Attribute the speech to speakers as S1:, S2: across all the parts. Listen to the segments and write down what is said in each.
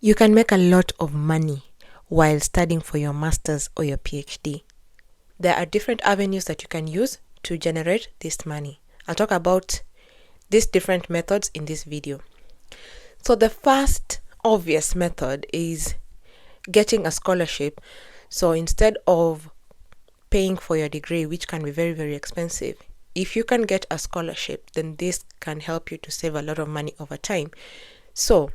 S1: You can make a lot of money while studying for your master's or your PhD. There are different avenues that you can use to generate this money. I'll talk about these different methods in this video. So the first obvious method is getting a scholarship. So instead of paying for your degree, which can be very, very expensive, if you can get a scholarship, then this can help you to save a lot of money over time. So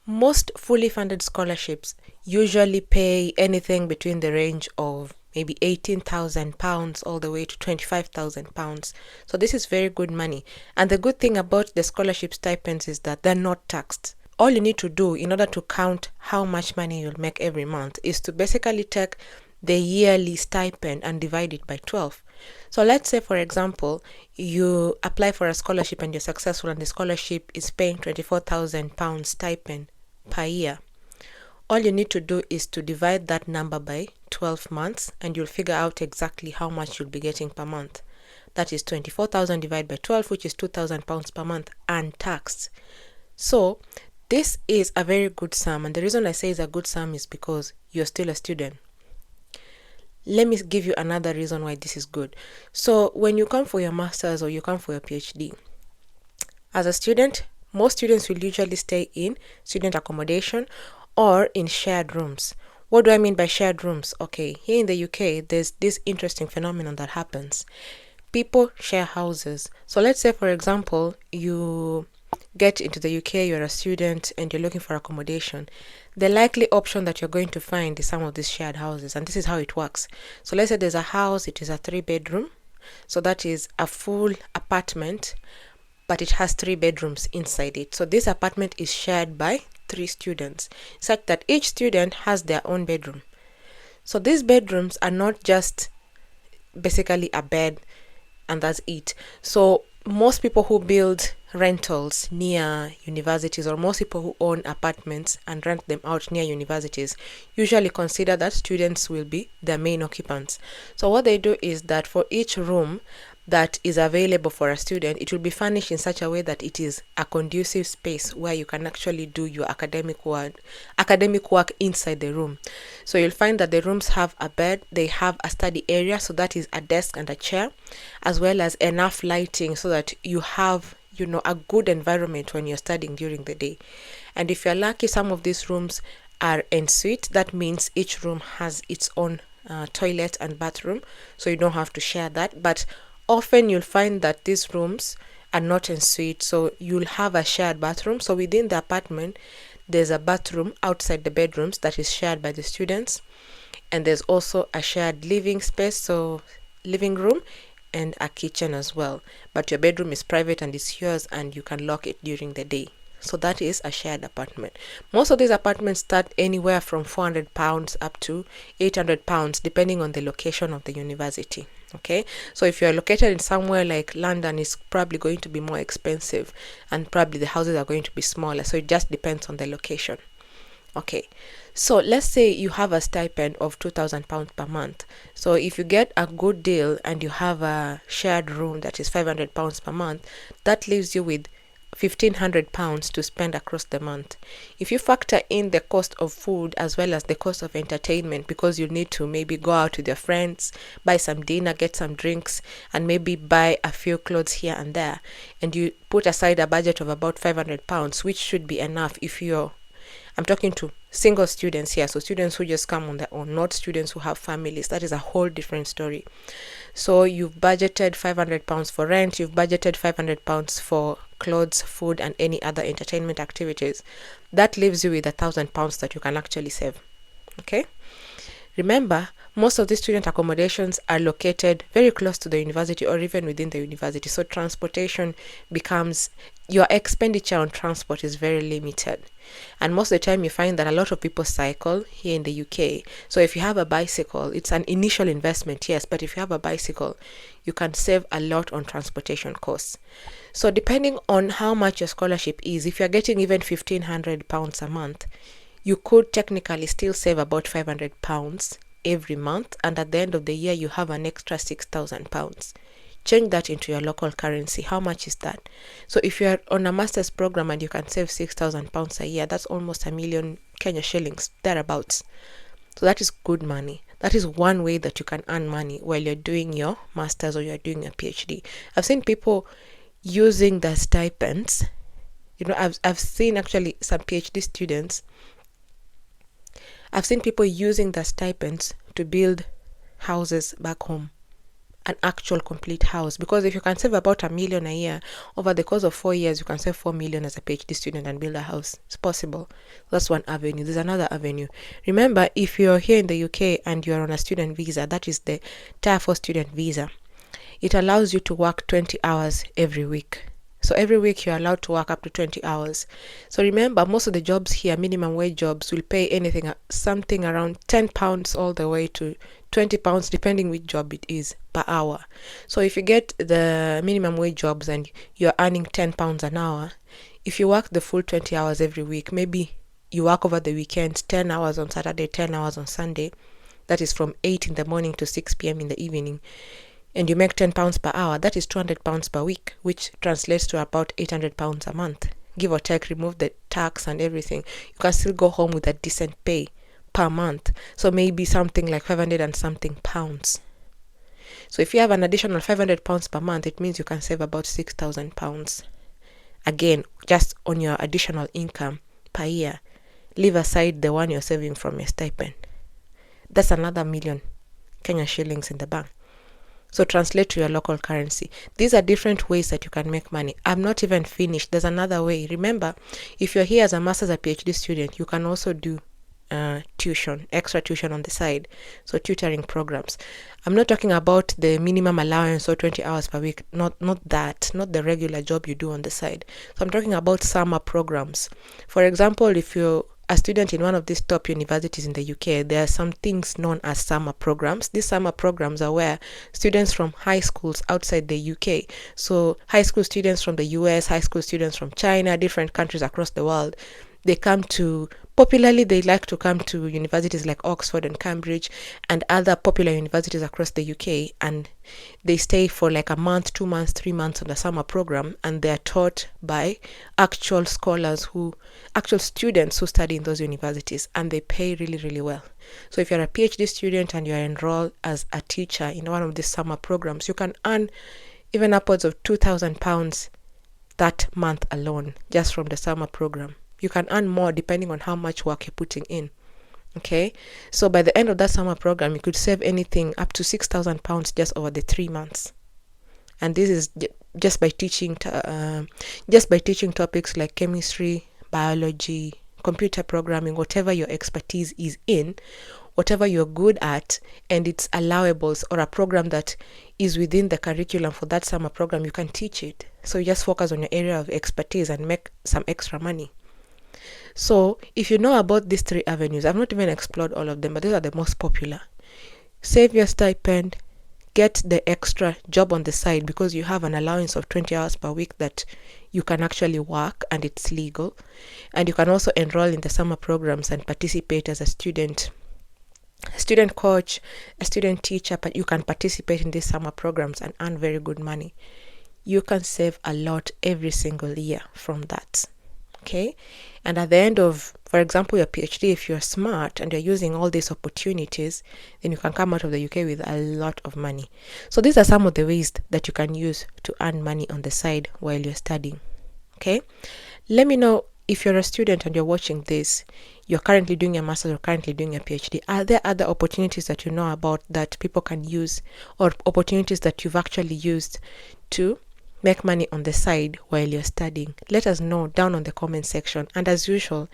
S1: most fully funded scholarships usually pay anything between the range of maybe £18,000 all the way to £25,000. So this is very good money. And the good thing about the scholarship stipends is that they're not taxed. All you need to do in order to count how much money you'll make every month is to basically take the yearly stipend and divide it by 12. So let's say, for example, you apply for a scholarship and you're successful and the scholarship is paying £24,000 stipend per year. All you need to do is to divide that number by 12 months and you'll figure out exactly how much you'll be getting per month. That is 24,000 divided by 12, which is £2,000 per month untaxed. So this is a very good sum, and the reason I say it's a good sum is because you're still a student. Let me give you another reason why this is good. So when you come for your master's or you come for your PhD, as a student, most students will usually stay in student accommodation or in shared rooms. What do I mean by shared rooms? Okay, here in the UK, there's this interesting phenomenon that happens. People share houses. So let's say, for example, you get into the UK, you're a student and you're looking for accommodation. The likely option that you're going to find is some of these shared houses, and this is how it works. So let's say there's a house, it is a 3-bedroom. So that is a full apartment, but it has 3 bedrooms inside it. So this apartment is shared by 3 students, such that each student has their own bedroom. So these bedrooms are not just basically a bed and that's it. So most people who build rentals near universities, or most people who own apartments and rent them out near universities, usually consider that students will be their main occupants. So what they do is that for each room that is available for a student, it will be furnished in such a way that it is a conducive space where you can actually do your academic work inside the room. So you'll find that the rooms have a bed, they have a study area, so that is a desk and a chair, as well as enough lighting so that you have a good environment when you're studying during the day. And if you're lucky, some of these rooms are en suite. That means each room has its own toilet and bathroom, so you don't have to share that. But often you'll find that these rooms are not en suite, so you'll have a shared bathroom. So within the apartment, there's a bathroom outside the bedrooms that is shared by the students, and there's also a shared living space, so living room, and a kitchen as well. But your bedroom is private and it's yours, and you can lock it during the day. So that is a shared apartment. Most of these apartments start anywhere from £400 up to £800, depending on the location of the university. Okay, so if you're located in somewhere like London, it's probably going to be more expensive, and probably the houses are going to be smaller. So it just depends on the location. Okay, so let's say you have a stipend of £2,000 per month. So if you get a good deal and you have a shared room that is £500 per month, that leaves you with £1,500 to spend across the month. If you factor in the cost of food as well as the cost of entertainment, because you need to maybe go out with your friends, buy some dinner, get some drinks, and maybe buy a few clothes here and there, and you put aside a budget of about £500, which should be enough if I'm talking to single students here, so students who just come on their own, not students who have families. That is a whole different story. So you've budgeted £500 for rent, you've budgeted £500 for clothes, food, and any other entertainment activities. That leaves you with £1,000 that you can actually save. Okay? Remember, most of these student accommodations are located very close to the university or even within the university. So transportation becomes, your expenditure on transport is very limited. And most of the time you find that a lot of people cycle here in the UK. So if you have a bicycle, it's an initial investment, yes, but if you have a bicycle, you can save a lot on transportation costs. So depending on how much your scholarship is, if you're getting even £1,500 a month, you could technically still save about £500 every month, and at the end of the year you have an extra £6,000. change that into your local currency. How much is that? So if you're on a master's program and you can save £6,000 a year, that's almost a million Kenya shillings, thereabouts. So that is good money. That is one way that you can earn money while you're doing your master's or you're doing a PhD. I've seen people using the stipends. I've seen actually some PhD students. I've seen people using the stipends to build houses back home, an actual complete house. Because if you can save about $1 million a year over the course of 4 years, you can save 4 million as a PhD student and build a house. It's possible. That's one avenue. There's another avenue. Remember, if you're here in the UK and you're on a student visa, that is the Tier 4 student visa, it allows you to work 20 hours every week. So every week you're allowed to work up to 20 hours. So remember, most of the jobs here, minimum wage jobs, will pay something around £10 all the way to £20, depending which job it is, per hour. So if you get the minimum wage jobs and you're earning £10 an hour, if you work the full 20 hours every week, maybe you work over the weekends, 10 hours on Saturday, 10 hours on Sunday, that is from 8 in the morning to 6 p.m. in the evening, and you make £10 per hour, that is £200 per week, which translates to about £800 a month. Give or take, remove the tax and everything, you can still go home with a decent pay per month. So maybe something like 500 and something pounds. So if you have an additional £500 per month, it means you can save about £6,000. Again, just on your additional income per year. Leave aside the one you're saving from your stipend. That's another million Kenya shillings in the bank. So translate to your local currency. These are different ways that you can make money. I'm not even finished. There's another way. Remember, if you're here as a master's or PhD student, you can also do tuition, extra tuition on the side. So tutoring programs. I'm not talking about the minimum allowance or 20 hours per week. Not the regular job you do on the side. So I'm talking about summer programs. For example, if you're a student in one of these top universities in the UK, there are some things known as summer programs. These summer programs are where students from high schools outside the UK, so high school students from the US, high school students from China, different countries across the world, they like to come to universities like Oxford and Cambridge and other popular universities across the UK, and they stay for like a month, 2 months, 3 months on the summer program, and they are taught by actual students who study in those universities, and they pay really, really well. So if you're a PhD student and you're enrolled as a teacher in one of these summer programs, you can earn even upwards of £2,000 that month alone, just from the summer program. You can earn more depending on how much work you're putting in. Okay, so by the end of that summer program, you could save anything up to £6,000 just over the 3 months. And this is just by teaching topics like chemistry, biology, computer programming, whatever your expertise is in, whatever you're good at, and it's allowable, or a program that is within the curriculum for that summer program, you can teach it. So you just focus on your area of expertise and make some extra money. So if you know about these 3 avenues, I've not even explored all of them, but these are the most popular. Save your stipend, get the extra job on the side because you have an allowance of 20 hours per week that you can actually work and it's legal. And you can also enroll in the summer programs and participate as a student coach, a student teacher, but you can participate in these summer programs and earn very good money. You can save a lot every single year from that. Okay, and at the end of, for example, your PhD, if you're smart and you're using all these opportunities, then you can come out of the UK with a lot of money. So these are some of the ways that you can use to earn money on the side while you're studying. Okay, let me know if you're a student and you're watching this, you're currently doing a master's or currently doing a PhD. Are there other opportunities that you know about that people can use, or opportunities that you've actually used to make money on the side while you're studying? Let us know down on the comment section. And as usual,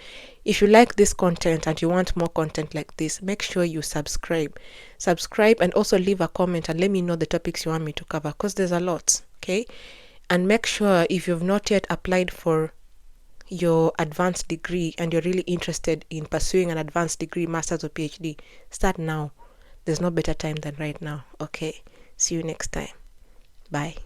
S1: if you like this content and you want more content like this, make sure you subscribe and also leave a comment and let me know the topics you want me to cover, because there's a lot. Okay, and make sure if you've not yet applied for your advanced degree and you're really interested in pursuing an advanced degree, master's or PhD, start now. There's no better time than right now. Okay, see you next time. Bye.